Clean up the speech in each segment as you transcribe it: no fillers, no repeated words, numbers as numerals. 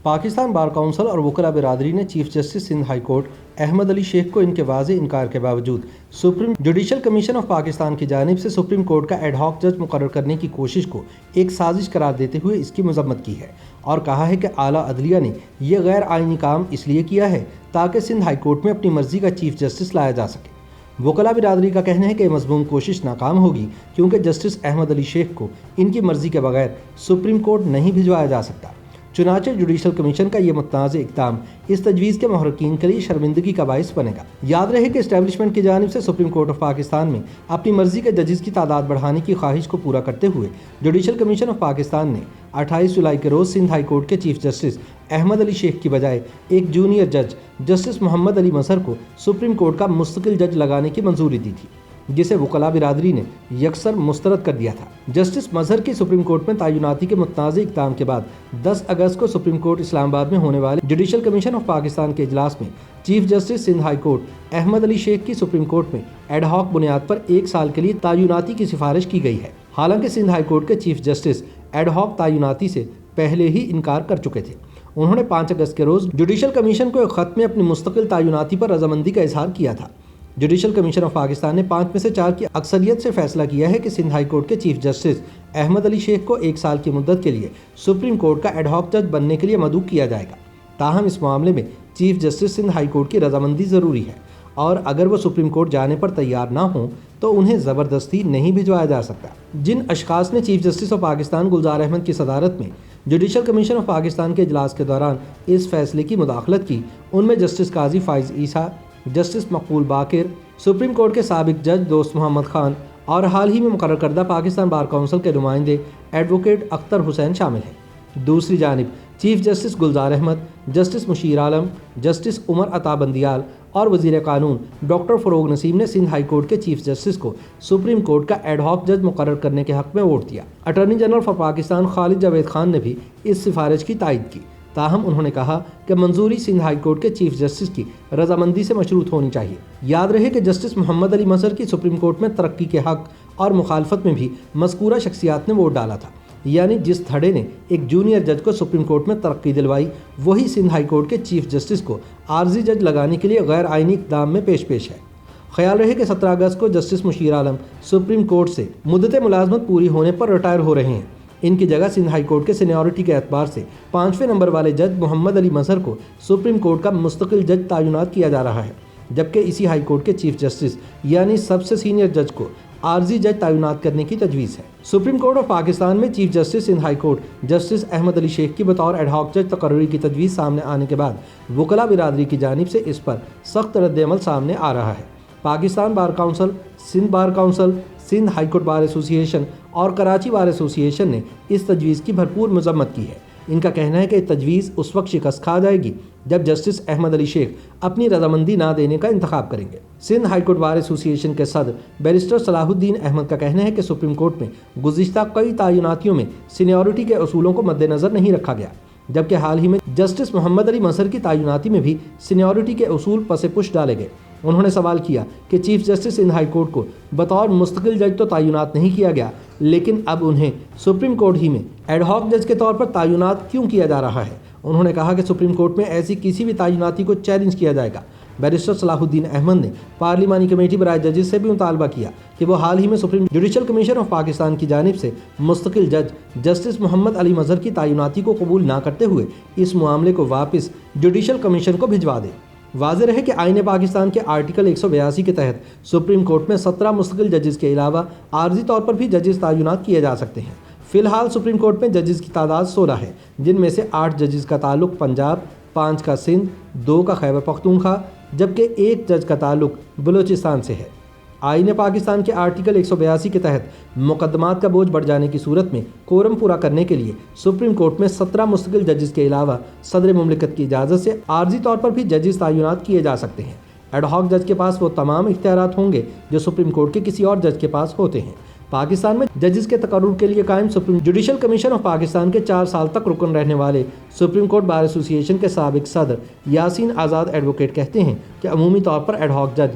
Pakistan bar council اور وکلاء برادری نے chief justice Sindh high court Ahmed Ali Sheikh کو ان کے واضح انکار کے باوجود supreme judicial commission of Pakistan کی جانب سے سپریم کورٹ کا ایڈ ہاک جج مقرر کرنے کی کوشش کو ایک سازش قرار دیتے ہوئے اس کی مذمت کی ہے اور کہا ہے کہ اعلیٰ عدلیہ نے یہ غیر آئینی کام اس لیے کیا ہے تاکہ سندھ ہائی کورٹ میں اپنی مرضی کا چیف جسٹس لایا جا سکے۔ وکلاء برادری کا کہنا ہے کہ یہ مضمون کوشش ناکام ہوگی کیونکہ جسٹس احمد علی شیخ کو ان کی مرضی کے بغیر سپریم کورٹ نہیں بھجوایا جا سکتا۔ چنانچہ جوڈیشل کمیشن کا یہ متنازع اقدام اس تجویز کے محرکین کے لیے شرمندگی کا باعث بنے گا۔ یاد رہے کہ اسٹیبلشمنٹ کی جانب سے سپریم کورٹ آف پاکستان میں اپنی مرضی کے ججز کی تعداد بڑھانے کی خواہش کو پورا کرتے ہوئے جوڈیشل کمیشن آف پاکستان نے 28 جولائی کے روز سندھ ہائی کورٹ کے چیف جسٹس احمد علی شیخ کی بجائے ایک جونیئر جج جسٹس محمد علی مظہر کو سپریم کورٹ کا مستقل جج لگانے کی منظوری دی تھی، جسے وکلاء برادری نے یکسر مسترد کر دیا تھا۔ جسٹس مظہر کی سپریم کورٹ میں تعیناتی کے متنازع اقدام کے بعد 10 اگست کو سپریم کورٹ اسلام آباد میں ہونے والے جوڈیشل کمیشن آف پاکستان کے اجلاس میں chief justice Sindh high court Ahmed Ali Sheikh کی سپریم کورٹ میں ایڈ ہاک بنیاد پر 1 سال کے لیے تعیناتی کی سفارش کی گئی ہے۔ حالانکہ سندھ ہائی کورٹ کے چیف جسٹس ایڈ ہاک تعیناتی سے پہلے ہی انکار کر چکے تھے۔ انہوں نے 5 اگست کے روز جوڈیشل کمیشن کو ایک خط میں اپنی مستقل تعیناتی پر رضامندی کا اظہار کیا تھا۔ جوڈیشل کمیشن آف پاکستان نے 5 میں سے 4 کی اکثریت سے فیصلہ کیا ہے کہ سندھ ہائی کورٹ کے چیف جسٹس احمد علی شیخ کو 1 سال کی مدت کے لیے سپریم کورٹ کا ایڈ ہاک جج بننے کے لیے مدعو کیا جائے گا۔ تاہم اس معاملے میں chief justice Sindh high court کی رضامندی ضروری ہے اور اگر وہ سپریم کورٹ جانے پر تیار نہ ہوں تو انہیں زبردستی نہیں بھجوایا جا سکتا۔ جن اشخاص نے chief justice of Pakistan Gulzar Ahmed کی صدارت میں جوڈیشل کمیشن آف پاکستان کے اجلاس کے دوران اس فیصلے کی مداخلت کی، ان میں جسٹس قاضی فائز عیسیٰ، جسٹس مقبول باقر، سپریم کورٹ کے سابق جج دوست محمد خان اور حال ہی میں مقرر کردہ پاکستان بار کونسل کے نمائندے ایڈوکیٹ اختر حسین شامل ہیں۔ دوسری جانب chief justice Gulzar Ahmed, justice مشیر عالم، جسٹس عمر عطا بندیال اور وزیر قانون ڈاکٹر فروغ نسیم نے سندھ ہائی کورٹ کے چیف جسٹس کو سپریم کورٹ کا ایڈ ہاک جج مقرر کرنے کے حق میں ووٹ دیا۔ اٹارنی جنرل فار پاکستان خالد جاوید خان نے بھی اس سفارش کی تائید کی، تاہم انہوں نے کہا کہ منظوری سندھ ہائی کورٹ کے چیف جسٹس کی رضامندی سے مشروط ہونی چاہیے۔ یاد رہے کہ جسٹس محمد علی مظہر کی سپریم کورٹ میں ترقی کے حق اور مخالفت میں بھی مذکورہ شخصیات نے ووٹ ڈالا تھا، یعنی جس دھڑے نے ایک جونیئر جج کو سپریم کورٹ میں ترقی دلوائی وہی سندھ ہائی کورٹ کے چیف جسٹس کو عارضی جج لگانے کے لیے غیر آئینی اقدام میں پیش ہے۔ خیال رہے کہ 17 اگست کو جسٹس مشیر عالم سپریم کورٹ سے مدت ملازمت پوری ہونے پر ریٹائر ہو رہے ہیں۔ ان کی جگہ سندھ ہائی کورٹ کے سینیورٹی کے اعتبار سے 5ویں نمبر والے جج محمد علی مظہر کو سپریم کورٹ کا مستقل جج تعینات کیا جا رہا ہے، جبکہ اسی ہائی کورٹ کے چیف جسٹس یعنی سب سے سینئر جج کو عارضی جج تعینات کرنے کی تجویز ہے۔ سپریم کورٹ آف پاکستان میں chief justice Sindh high court justice Ahmed Ali Sheikh کی بطور ایڈ ہاک جج تقرری کی تجویز سامنے آنے کے بعد وکلاء برادری کی جانب سے اس پر سخت رد عمل سامنے آ رہا ہے۔ Pakistan bar council, Sindh bar council, Sindh high court bar ایسوسی ایشن اور کراچی بار ایسوسی ایشن نے اس تجویز کی بھرپور مذمت کی ہے۔ ان کا کہنا ہے کہ تجویز اس وقت شکست کھا جائے گی جب جسٹس احمد علی شیخ اپنی رضامندی نہ دینے کا انتخاب کریں گے۔ سندھ ہائی کورٹ بار ایسوسی ایشن کے صدر بیرسٹر صلاح الدین احمد کا کہنا ہے کہ سپریم کورٹ میں گزشتہ کئی تعیناتیوں میں سینیورٹی کے اصولوں کو مد نظر نہیں رکھا گیا، جبکہ حال ہی میں جسٹس محمد علی مظہر کی تعیناتی میں بھی سینیورٹی کے اصول پس پش ڈالے گئے۔ انہوں نے سوال کیا کہ chief justice Sindh high court کو بطور مستقل جج تو تعینات نہیں کیا گیا، لیکن اب انہیں سپریم کورٹ ہی میں ایڈ ہاک جج کے طور پر تعینات کیوں کیا جا رہا ہے؟ انہوں نے کہا کہ سپریم کورٹ میں ایسی کسی بھی تعیناتی کو چیلنج کیا جائے گا۔ بیرسٹر صلاح الدین احمد نے پارلیمانی کمیٹی برائے ججز سے بھی مطالبہ کیا کہ وہ حال ہی میں supreme judicial commission of Pakistan کی جانب سے مستقل جج جسٹس محمد علی مظہر کی تعیناتی کو قبول نہ کرتے ہوئے اس معاملے کو واپس جوڈیشل کمیشن کو بھجوا دے۔ واضح رہے کہ آئین پاکستان کے آرٹیکل 182 کے تحت سپریم کورٹ میں 17 مستقل ججز کے علاوہ عارضی طور پر بھی ججز تعینات کیے جا سکتے ہیں۔ فی الحال سپریم کورٹ میں ججز کی تعداد 16 ہے، جن میں سے 8 ججز کا تعلق پنجاب، 5 کا سندھ، 2 کا خیبر پختونخوا، جبکہ 1 جج کا تعلق بلوچستان سے ہے۔ آئین پاکستان کے آرٹیکل 182 کے تحت مقدمات کا بوجھ بڑھ جانے کی صورت میں کورم پورا کرنے کے لیے سپریم کورٹ میں 17 مستقل ججز کے علاوہ صدر مملکت کی اجازت سے عارضی طور پر بھی ججز تعینات کیے جا سکتے ہیں۔ ایڈ ہاک جج کے پاس وہ تمام اختیارات ہوں گے جو سپریم کورٹ کے کسی اور جج کے پاس ہوتے ہیں۔ پاکستان میں ججز کے تقرر کے لیے قائم supreme judicial commission of Pakistan کے 4 سال تک رکن رہنے والے سپریم کورٹ بار ایسوسی ایشن کے سابق صدر یاسین آزاد ایڈوکیٹ کہتے ہیں کہ عمومی طور پر ایڈ ہاک جج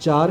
4